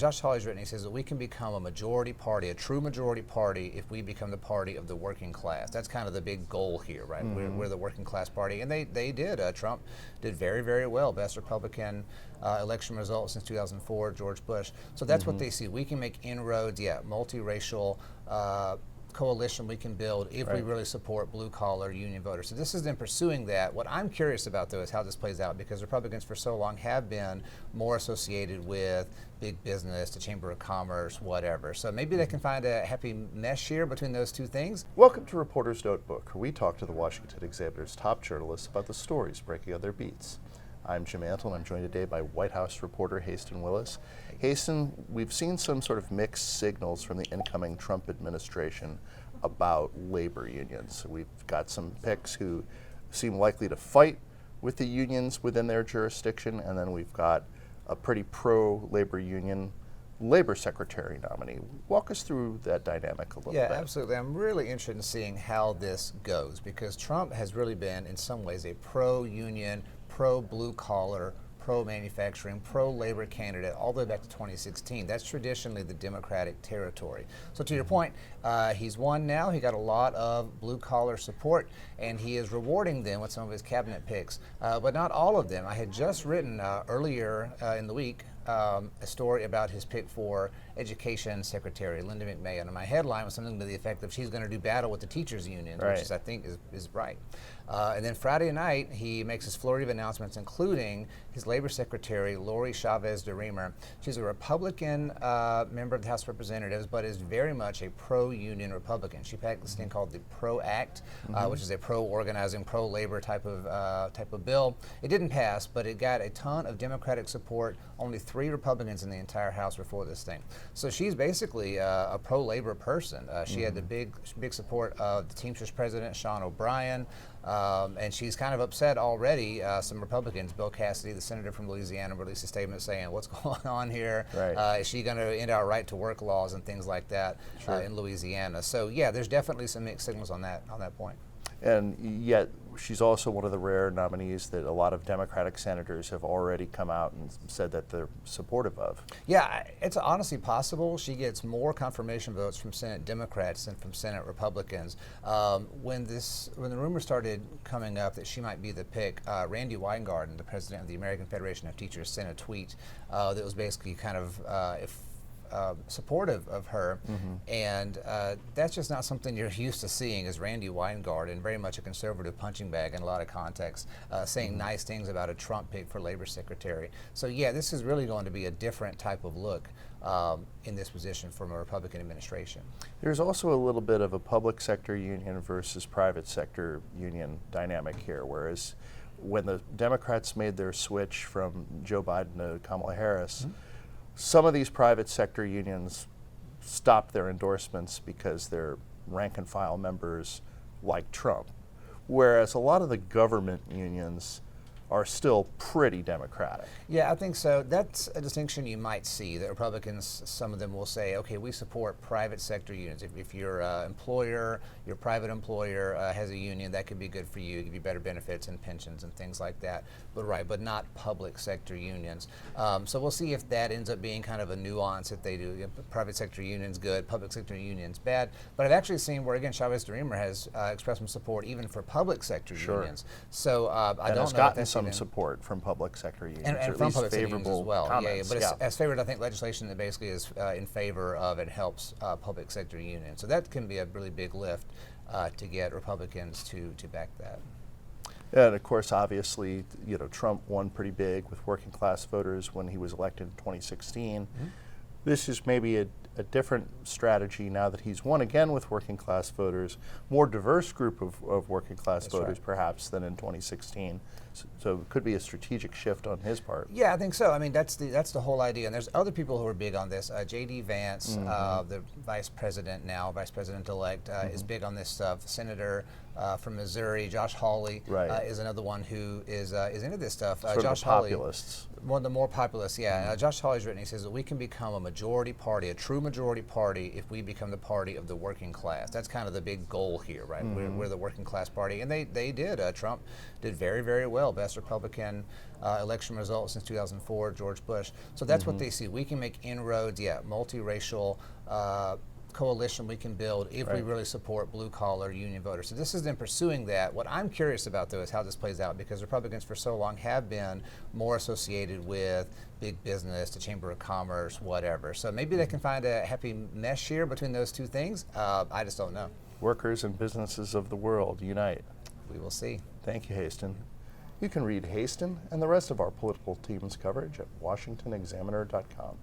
Josh Hawley's written, he says that we can become a majority party, a true majority party, if we become the party of the working class. That's kind of the big goal here, right? We're the working class party, and they did. Trump did very, very well. Best Republican election result since 2004, George Bush. So that's what they see. We can make inroads, multiracial coalition we can build if we really support blue-collar union voters. So this is them pursuing that. What I'm curious about, though, is how this plays out, because Republicans for so long have been more associated with big business, the Chamber of Commerce, whatever. So maybe they can find a happy mesh here between those two things. Welcome to Reporter's Notebook, where we talk to the Washington Examiner's top journalists about the stories breaking on their beats. I'm Jim Antle, and I'm joined today by White House reporter Haisten Willis. Haisten, we've seen some sort of mixed signals from the incoming Trump administration about labor unions. We've got some picks who seem likely to fight with the unions within their jurisdiction, and then we've got a pretty pro-labor union labor secretary nominee. Walk us through that dynamic a little bit. Yeah, absolutely. I'm really interested in seeing how this goes, because Trump has really been, in some ways, a pro-union, pro-blue-collar, pro-manufacturing, pro-labor candidate all the way back to 2016. That's traditionally the Democratic territory. So to your point, he's won now. He got a lot of blue-collar support, and he is rewarding them with some of his cabinet picks, but not all of them. I had just written earlier in the week a story about his pick for Education Secretary, Linda McMahon, and my headline was something to the effect of she's going to do battle with the teachers' union, which is, I think is right. And then Friday night, he makes his flurry of announcements, including his labor secretary, Lori Chavez de Remer. She's a Republican member of the House of Representatives, but is very much a pro-union Republican. She passed this thing called the PRO Act, which is a pro-organizing, pro-labor type of bill. It didn't pass, but it got a ton of Democratic support. Only 3 Republicans in the entire House were for this thing. So she's basically a pro-labor person. She had the big support of the Teamsters president, Sean O'Brien, and she's kind of upset already. Some Republicans, Bill Cassidy, the senator from Louisiana, released a statement saying, what's going on here? Is she going to end our right to work laws and things like that in Louisiana? So yeah, there's definitely some mixed signals on that point. And yet, she's also one of the rare nominees that a lot of Democratic senators have already come out and said that they're supportive of. Yeah, it's honestly possible she gets more confirmation votes from Senate Democrats than from Senate Republicans. When the rumor started coming up that she might be the pick, Randy Weingarten, the president of the American Federation of Teachers, sent a tweet that was basically kind of supportive of her, and that's just not something you're used to seeing, as Randy Weingarten, very much a conservative punching bag in a lot of contexts, saying nice things about a Trump pick for labor secretary. So yeah, this is really going to be a different type of look in this position from a Republican administration. There's also a little bit of a public sector union versus private sector union dynamic here, whereas when the Democrats made their switch from Joe Biden to Kamala Harris, some of these private sector unions stopped their endorsements because they're rank and file members like Trump, whereas a lot of the government unions are still pretty Democratic. Yeah, I think so. That's a distinction you might see, that Republicans, some of them will say, okay, we support private sector unions. If your employer, your private employer has a union, that could be good for you, give you better benefits and pensions and things like that. But not public sector unions. So we'll see if that ends up being kind of a nuance that they do. Private sector unions good, public sector unions bad. But I've actually seen where, again, Chavez de Remer has expressed some support even for public sector unions. So I don't know if that's some support from public sector unions, and from public sector unions as well. Comments. But it's favored, I think, legislation that basically is in favor of and helps public sector unions. So that can be a really big lift to get Republicans to back that. And of course, obviously, Trump won pretty big with working class voters when he was elected in 2016. This is maybe a different strategy now that he's won again with working class voters, more diverse group of working class voters perhaps than in 2016. So it could be a strategic shift on his part. Yeah, I think so. I mean, that's the whole idea. And there's other people who are big on this. J.D. Vance, the vice president-elect, is big on this stuff. Senator from Missouri, Josh Hawley, is another one who is into this stuff. Josh Hawley, populists. One of the more populous, yeah. Josh Hawley's written, he says that we can become a majority party, a true majority party, if we become the party of the working class. That's kind of the big goal here, right? We're the working class party. And they did. Trump did very, very well. Best Republican election result since 2004, George Bush. So that's what they see. We can make inroads, multiracial coalition we can build if we really support blue-collar union voters. So this is them pursuing that. What I'm curious about, though, is how this plays out, because Republicans for so long have been more associated with big business, the Chamber of Commerce, whatever. So maybe they can find a happy mesh here between those two things. I just don't know. Workers and businesses of the world unite. We will see. Thank you, Haisten. You can read Haisten and the rest of our political team's coverage at washingtonexaminer.com.